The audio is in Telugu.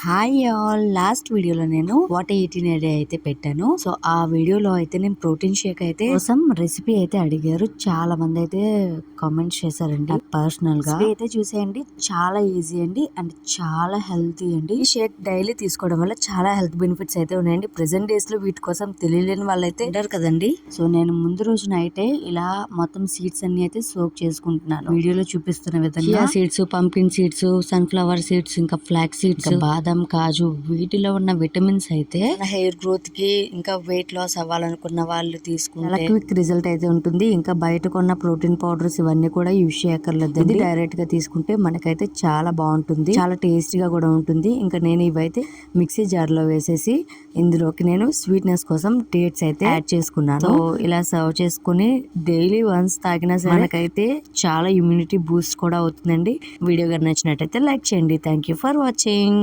హాయ్ ఆల్, లాస్ట్ వీడియోలో నేను వాట్ ఈటిన్ డే అయితే పెట్టాను. సో ఆ వీడియోలో అయితే నేను ప్రోటీన్ షేక్ అయితే కోసం రెసిపీ అయితే అడిగారు. చాలా మంది అయితే కామెంట్స్ చేశారండి. పర్సనల్ గా అయితే చూసేయండి, చాలా ఈజీ అండి అండ్ చాలా హెల్తీ అండి. ఈ షేక్ డైలీ తీసుకోవడం వల్ల చాలా హెల్త్ బెనిఫిట్స్ అయితే ఉన్నాయండి. ప్రెసెంట్ డేస్ లో వీటి కోసం తెలియలేని వాళ్ళైతే ఉంటారు కదండి. సో నేను ముందు రోజు నైటే ఇలా మొత్తం సీడ్స్ అన్ని అయితే సోక్ చేసుకుంటున్నాను. వీడియోలో చూపిస్తున్న విధంగా seeds, pumpkin seeds, sunflower seeds, ఇంకా ఫ్లాక్ సీడ్స్, బాదం, కాజు, వీటిలో ఉన్న విటమిన్స్ అయితే హెయిర్ గ్రోత్ కి, ఇంకా వెయిట్ లాస్ అవ్వాలనుకున్న వాళ్ళు తీసుకుంటే క్విక్ రిజల్ట్ అయితే ఉంటుంది. ఇంకా బయట కొన్న ప్రోటీన్ పౌడర్స్ ఇవన్నీ కూడా యూజ్ చేయక్కర్లేదు. ఇది డైరెక్ట్ గా తీసుకుంటే మనకైతే చాలా బాగుంటుంది, చాలా టేస్టీగా కూడా ఉంటుంది. ఇంకా నేను ఇవైతే మిక్సీ జార్ లో వేసేసి ఇందులోకి నేను స్వీట్నెస్ కోసం డేట్స్ అయితే యాడ్ చేసుకున్నాను. సో ఇలా సర్వ్ చేసుకుని డైలీ వన్స్ తాగినా సరే మనకైతే చాలా ఇమ్యూనిటీ బూస్ట్ కూడా అవుతుందండి. వీడియో గారు నచ్చినట్టయితే లైక్ చేయండి. Thank you for watching.